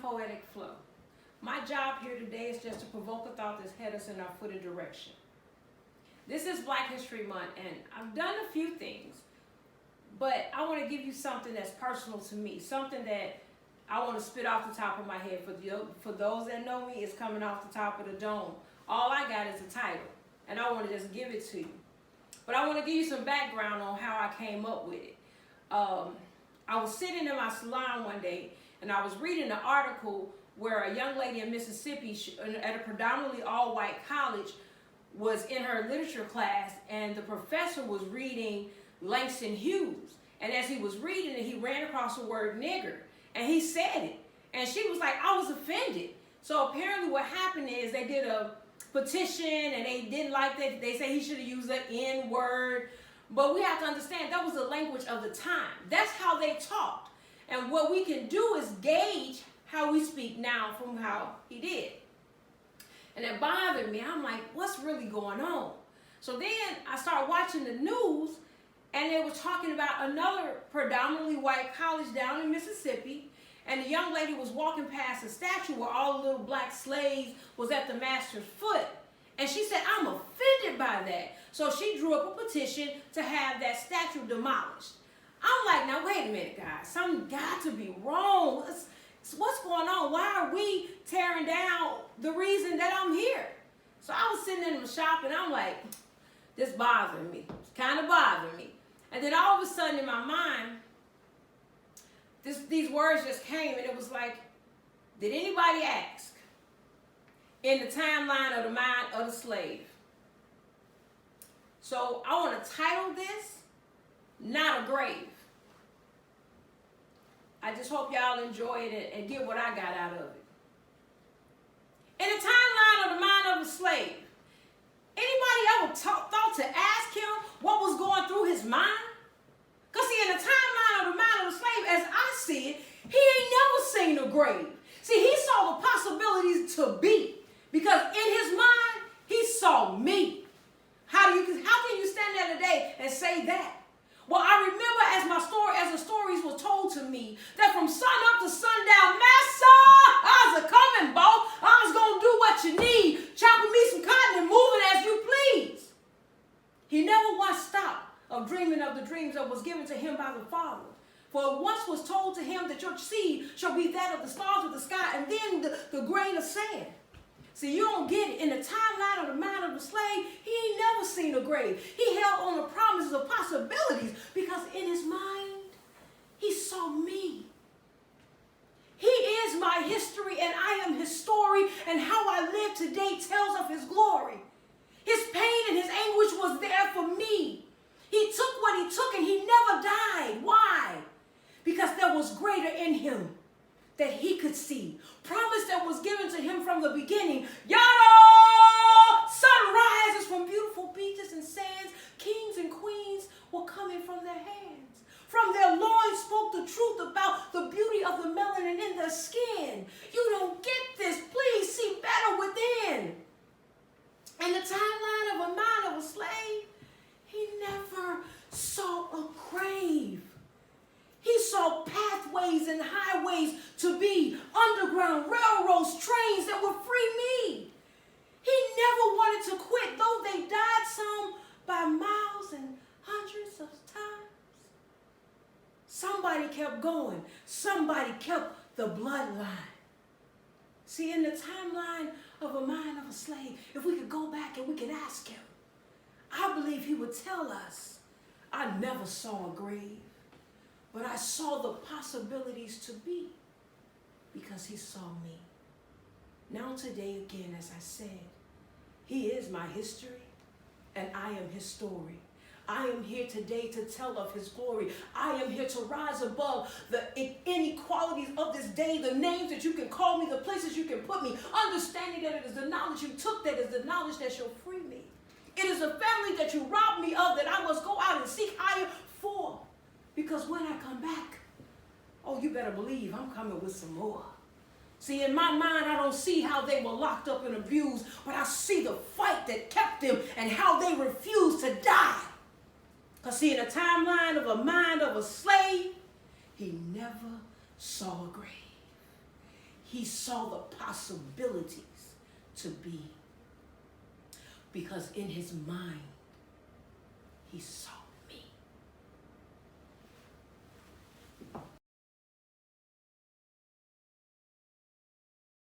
Poetic Flow. My job here today is just to provoke a thought that's head us in our footed direction. This is Black History Month, and I've done a few things, but I want to give you something that's personal to me, something that I want to spit off the top of my head. For those that know me, it's coming off the top of the dome. All I got is a title, and I want to just give it to you. But I want to give you some background on how I came up with it. I was sitting in my salon one day, and I was reading an article where a young lady in Mississippi at a predominantly all-white college was in her literature class, and the professor was reading Langston Hughes. And as he was reading it, he ran across the word nigger, and he said it. And she was like, I was offended. So apparently what happened is they did a petition, and they didn't like that. They say he should have used the N word. But we have to understand that was the language of the time. That's how they talked. And what we can do is gauge how we speak now from how he did. And it bothered me. I'm like, what's really going on? So then I started watching the news, and they were talking about another predominantly white college down in Mississippi. And the young lady was walking past a statue where all the little black slaves was at the master's foot. And she said, I'm offended by that. So she drew up a petition to have that statue demolished. I'm like, now wait a minute, guys. Something got to be wrong. What's going on? Why are we tearing down the reason that I'm here? So I was sitting in the shop, and I'm like, this bothering me. It's kind of bothering me. And then all of a sudden in my mind, these words just came, and it was like, did anybody ask in the timeline of the mind of the slave? So I want to title this, Not a Grave. I just hope y'all enjoy it and get what I got out of it. In the timeline of the mind of a slave, anybody ever thought to ask him what was going through his mind? Because see, in the timeline of the mind of a slave, as I see it, he ain't never seen a grave. See, he saw the possibilities to be, because in his mind, he saw me. How can you stand there today and say that? Well, I remember as the stories were told to me, that from sun up to sundown, Master, I was a-coming, boss. I was going to do what you need, chopping me some cotton and moving as you please. He never once stopped of dreaming of the dreams that was given to him by the Father. For it once was told to him that your seed shall be that of the stars of the sky, and then the grain of sand. See, you don't get it. In the timeline of the mind of the slave, he ain't never seen a grave. He held on the promises of possibilities, because in his mind, he saw me. He is my history, and I am his story, and how I live today tells of his glory. His pain and his anguish was there for me. He took what he took, and he never died. Why? Because there was greater in him that he could see. Promise that was given to him from the beginning. Yada! Sunrises from beautiful beaches and sands. Kings and queens were coming from their hands. From their loins spoke the truth about the beauty of the melanin in their skin. You don't get this. Please see better within. In the timeline of a mind of a slave, he never saw a grave. He saw pathways and highways to be, underground railroads, trains that would free me. He never wanted to quit, though they died some by miles and hundreds of times. Somebody kept going. Somebody kept the bloodline. See, in the timeline of a mind of a slave, if we could go back and we could ask him, I believe he would tell us, I never saw a grave, but I saw the possibilities to be, because he saw me. Now today again, as I said, he is my history, and I am his story. I am here today to tell of his glory. I am here to rise above the inequalities of this day, the names that you can call me, the places you can put me, understanding that it is the knowledge you took that is the knowledge that shall free me. It is a family that you robbed me of that I must go out and seek higher for. Because when I come back, oh, you better believe I'm coming with some more. See, in my mind, I don't see how they were locked up and abused, but I see the fight that kept them and how they refused to die. Because see, in the timeline of a mind of a slave, he never saw a grave. He saw the possibilities to be. Because in his mind, he saw